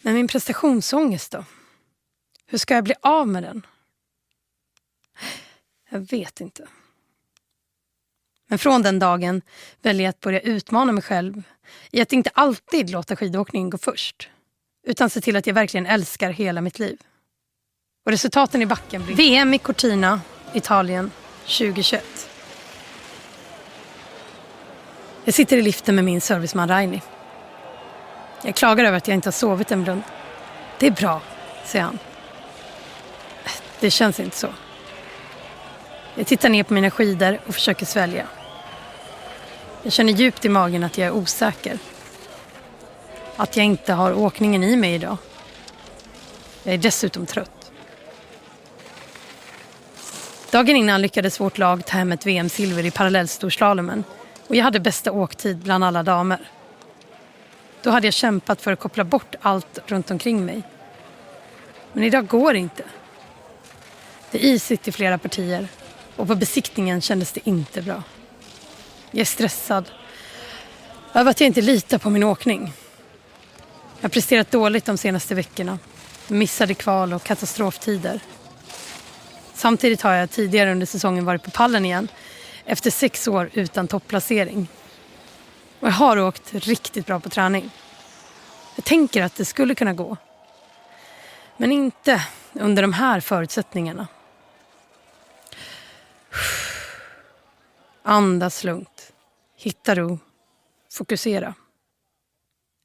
Men min prestationsångest då? Hur ska jag bli av med den? Jag vet inte. Men från den dagen väljer jag att börja utmana mig själv i att inte alltid låta skidåkningen gå först. Utan se till att jag verkligen älskar hela mitt liv. Och resultaten i backen blir VM i Cortina, Italien 2021. Jag sitter i liften med min serviceman Raini. Jag klagar över att jag inte har sovit en blund. Det är bra, säger han. Det känns inte så. Jag tittar ner på mina skidor och försöker svälja. Jag känner djupt i magen att jag är osäker. Att jag inte har åkningen i mig idag. Jag är dessutom trött. Dagen innan lyckades vårt lag ta hem ett VM-silver i parallellstorslalomen och jag hade bästa åktid bland alla damer. Då hade jag kämpat för att koppla bort allt runt omkring mig. Men idag går det inte. Det är isigt i flera partier och på besiktningen kändes det inte bra. Jag är stressad över att jag inte litar på min åkning. Jag har presterat dåligt de senaste veckorna. Missade kval och katastroftider. Samtidigt har jag tidigare under säsongen varit på pallen igen efter 6 år utan topplacering. Och jag har åkt riktigt bra på träning. Jag tänker att det skulle kunna gå. Men inte under de här förutsättningarna. Andas lugnt. Hitta ro. Fokusera.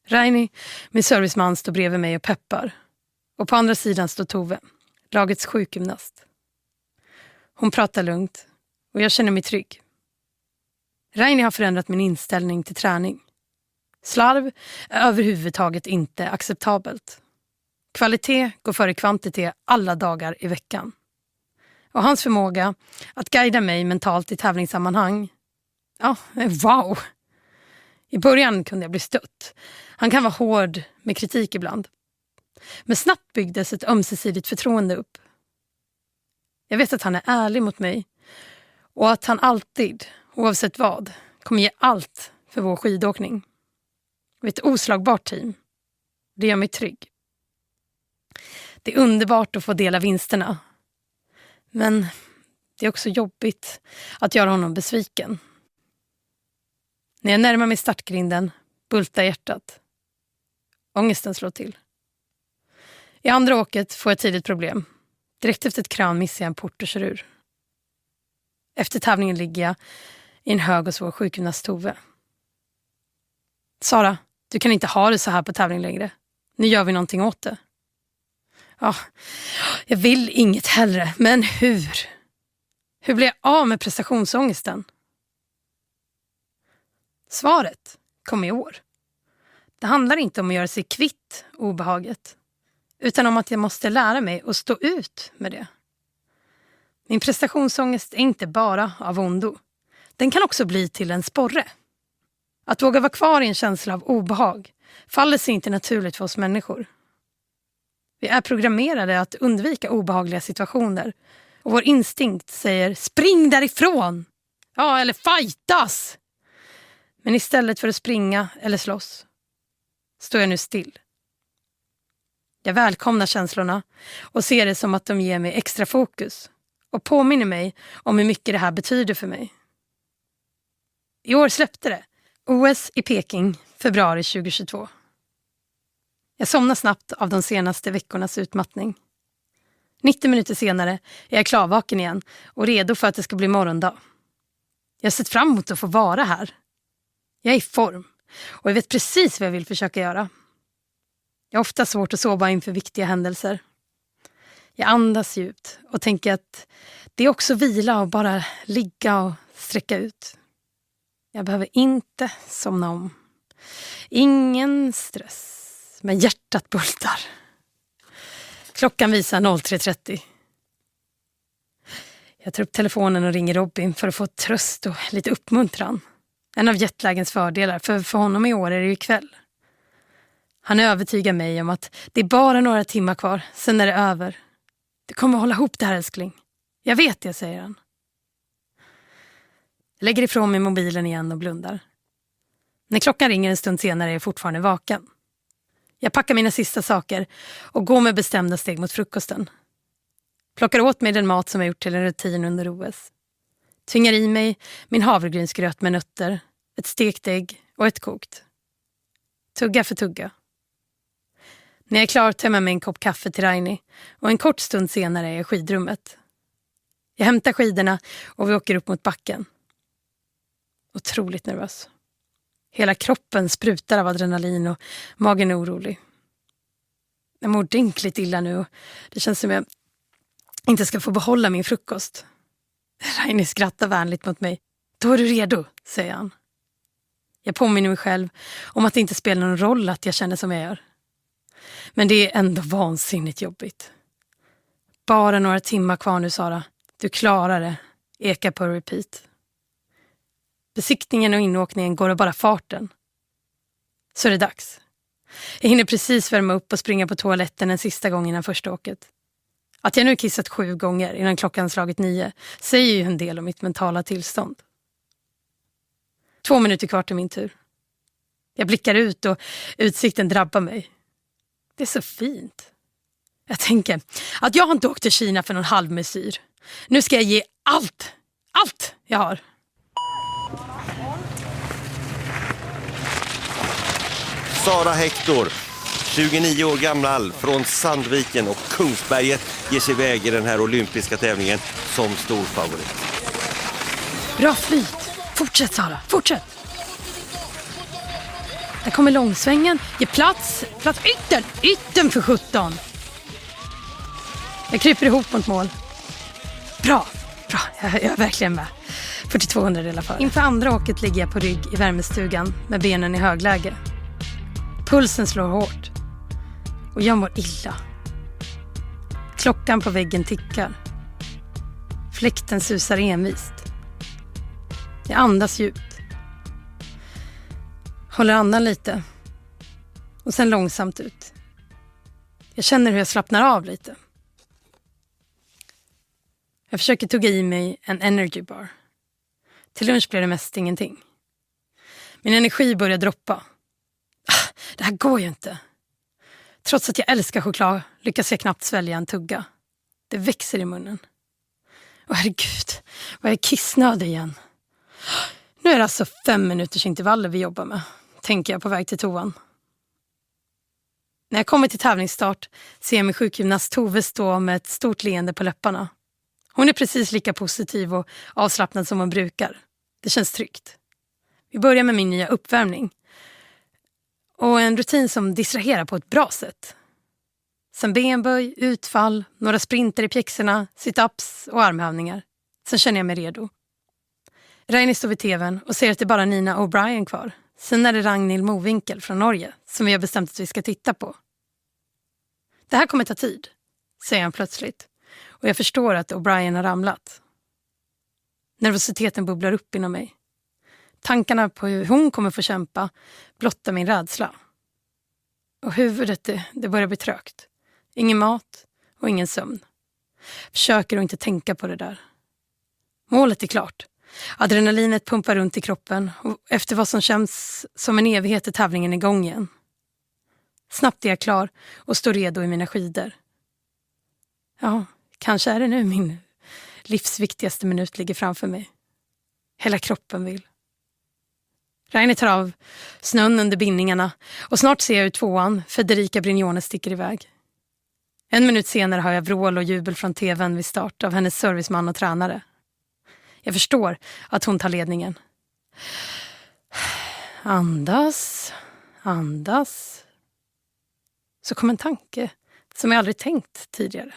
Raini, min serviceman, står bredvid mig och peppar. Och på andra sidan står Tove, lagets sjukgymnast. Hon pratar lugnt och jag känner mig trygg. Raini har förändrat min inställning till träning. Slarv är överhuvudtaget inte acceptabelt. Kvalitet går före kvantitet alla dagar i veckan. Och hans förmåga att guida mig mentalt i tävlingssammanhang, ja, wow! I början kunde jag bli stött. Han kan vara hård med kritik ibland. Men snabbt byggdes ett ömsesidigt förtroende upp. Jag vet att han är ärlig mot mig och att han alltid, oavsett vad, kommer ge allt för vår skidåkning. Vi är ett oslagbart team. Det gör mig trygg. Det är underbart att få dela vinsterna. Men det är också jobbigt att göra honom besviken. När jag närmar mig startgrinden bultar hjärtat. Ångesten slår till. I andra åket får jag tidigt problem. Direkt efter ett krön missar jag en port och kör ur. Efter tävlingen ligger jag i en hög och svår sjukgymnast Tove. Sara, du kan inte ha det så här på tävling längre. Nu gör vi någonting åt det. Ja, jag vill inget hellre, men hur? Hur blir jag av med prestationsångesten? Svaret kom i år. Det handlar inte om att göra sig kvitt obehaget, utan om att jag måste lära mig att stå ut med det. Min prestationsångest är inte bara av ondo. Den kan också bli till en sporre. Att våga vara kvar i en känsla av obehag faller sig inte naturligt för oss människor. Vi är programmerade att undvika obehagliga situationer och vår instinkt säger spring därifrån! Ja, eller fightas! Men istället för att springa eller slåss står jag nu still. Jag välkomnar känslorna och ser det som att de ger mig extra fokus och påminner mig om hur mycket det här betyder för mig. I år släppte det. OS i Peking, februari 2022. Jag somnar snabbt av de senaste veckornas utmattning. 90 minuter senare är jag klarvaken igen och redo för att det ska bli morgondag. Jag har sett fram emot att få vara här. Jag är i form och jag vet precis vad jag vill försöka göra. Jag har ofta svårt att sova inför viktiga händelser. Jag andas djupt och tänker att det är också vila och bara ligga och sträcka ut. Jag behöver inte somna om. Ingen stress. Men hjärtat bultar. Klockan visar 03.30. Jag tar upp telefonen och ringer Robin för att få tröst och lite uppmuntran. En av jetlagens fördelar, för honom i år är det ju kväll. Han övertygar mig om att det är bara några timmar kvar, sen är det över. Du kommer hålla ihop det här, älskling. Jag vet det, säger han. Jag lägger ifrån mig mobilen igen och blundar. När klockan ringer en stund senare är jag fortfarande vaken. Jag packar mina sista saker och går med bestämda steg mot frukosten. Plockar åt mig den mat som jag gjort till en rutin under OS. Tvingar i mig min havregrynsgröt med nötter, ett stekt ägg och ett kokt. Tugga för tugga. När jag är klar tar jag med mig en kopp kaffe till Raini och en kort stund senare är jag i skidrummet. Jag hämtar skidorna och vi åker upp mot backen. Otroligt nervös. Hela kroppen sprutar av adrenalin och magen är orolig. Jag mår ordentligt illa nu och det känns som jag inte ska få behålla min frukost. Raini skrattar vänligt mot mig. Då är du redo, säger han. Jag påminner mig själv om att det inte spelar någon roll att jag känner som jag gör. Men det är ändå vansinnigt jobbigt. Bara några timmar kvar nu, Sara. Du klarar det. Eka på repeat. Besiktningen och inåkningen går av bara farten. Så är det dags. Jag hinner precis värma upp och springa på toaletten en sista gång innan första åket. Att jag nu kissat 7 gånger innan klockan slagit 9 säger ju en del om mitt mentala tillstånd. 2 minuter kvar till min tur. Jag blickar ut och utsikten drabbar mig. Det är så fint. Jag tänker att jag har inte åkt till Kina för någon halvmesyr. Nu ska jag ge allt jag har. Sara Hector, 29 år gammal, från Sandviken och Kungsberget, ger sig iväg i den här olympiska tävlingen som stor favorit. Bra flyt. Fortsätt, Sara. Fortsätt. Där kommer långsvängen. Ge plats yttern för 17. Jag kryper ihop mot mål. Bra. Jag är verkligen med. 4200 i alla fall. Inför andra åket ligger jag på rygg i värmestugan med benen i högläge. Pulsen slår hårt. Och jag mår illa. Klockan på väggen tickar. Fläkten susar envist. Jag andas djupt. Håller andan lite. Och sen långsamt ut. Jag känner hur jag slappnar av lite. Jag försöker tugga i mig en energy bar. Till lunch blir det mest ingenting. Min energi börjar droppa. Det här går ju inte. Trots att jag älskar choklad lyckas jag knappt svälja en tugga. Det växer i munnen. Åh herregud, vad är kissnödig igen. Nu är det alltså 5 minuters intervaller vi jobbar med, tänker jag på väg till toan. När jag kommer till tävlingsstart ser jag min sjukgymnast Tove stå med ett stort leende på läpparna. Hon är precis lika positiv och avslappnad som hon brukar. Det känns tryggt. Vi börjar med min nya uppvärmning. Och en rutin som distraherar på ett bra sätt. Sen benböj, utfall, några sprinter i pjäxorna, sit-ups och armhävningar. Sen känner jag mig redo. Raini står vid tvn och ser att det är bara Nina O'Brien kvar. Sen är det Ragnhild Mowinckel från Norge som vi har bestämt att vi ska titta på. Det här kommer ta tid, säger han plötsligt. Och jag förstår att O'Brien har ramlat. Nervositeten bubblar upp inom mig. Tankarna på hur hon kommer få kämpa blottar min rädsla. Och huvudet det börjar bli trögt. Ingen mat och ingen sömn. Försöker att inte tänka på det där. Målet är klart. Adrenalinet pumpar runt i kroppen och efter vad som känns som en evighet är tävlingen igång igen. Snabbt är jag klar och står redo i mina skidor. Ja, kanske är det nu min livsviktigaste minut ligger framför mig. Hela kroppen vill. Raini tar av snön under bindningarna och snart ser jag hur tvåan, Federica Brignone, sticker iväg. 1 minut senare har jag vrål och jubel från tvn vid start av hennes serviceman och tränare. Jag förstår att hon tar ledningen. Andas. Så kom en tanke som jag aldrig tänkt tidigare.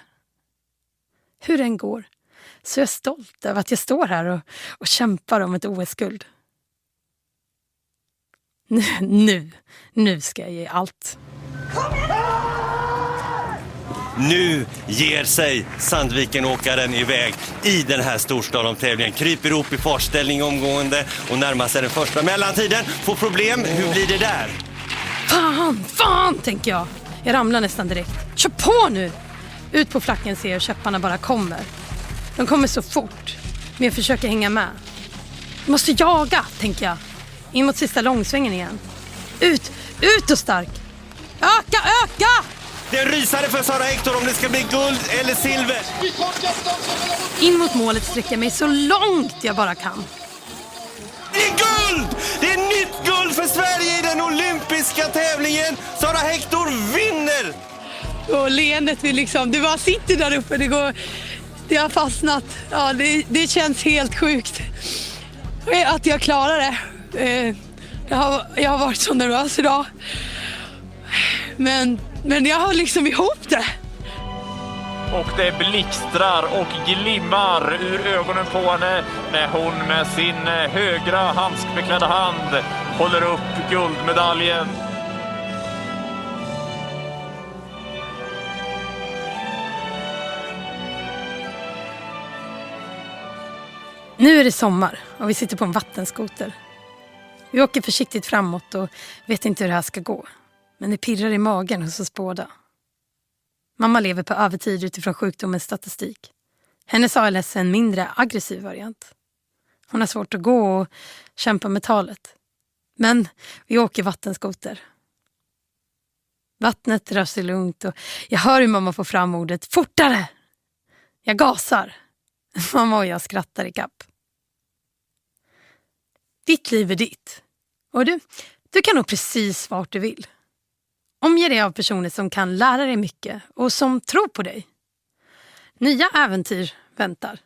Hur den går så är jag stolt över att jag står här och kämpar om ett OS-guld. Nu ska jag ge allt. Nu ger sig Sandviken-åkaren iväg i den här storslalomtävlingen. Kryper ihop i fartställning omgående och närmar sig den första mellantiden. Får problem, hur blir det där? Fan, tänker jag. Jag ramlar nästan direkt. Kör på nu! Ut på flacken ser jag köpparna bara kommer. De kommer så fort, men jag försöker hänga med. Jag måste jaga, tänker jag. In mot sista långsvängen igen. Ut och stark. Öka! Det är en rysare för Sara Hector om det ska bli guld eller silver. In mot målet sträcker jag mig så långt jag bara kan. Det är guld! Det är nytt guld för Sverige i den olympiska tävlingen. Sara Hector vinner! Och leendet, det bara sitter där uppe. Det har fastnat. Ja, det känns helt sjukt att jag klarar det. Jag har varit så nervös idag. Men jag har ihop det. Och det blixtrar och glimmar ur ögonen på henne när hon med sin högra handskbeklädda hand håller upp guldmedaljen. Nu är det sommar och vi sitter på en vattenskoter. Vi åker försiktigt framåt och vet inte hur det här ska gå. Men det pirrar i magen hos oss båda. Mamma lever på övertid utifrån sjukdomens statistik. Hennes ALS är en mindre aggressiv variant. Hon har svårt att gå och kämpa med talet. Men vi åker vattenskoter. Vattnet rör sig lugnt och jag hör hur mamma får fram ordet fortare. Jag gasar. Mamma och jag skrattar i kapp. Ditt liv är ditt. Och du kan nå precis vart du vill. Omge dig av personer som kan lära dig mycket och som tror på dig. Nya äventyr väntar.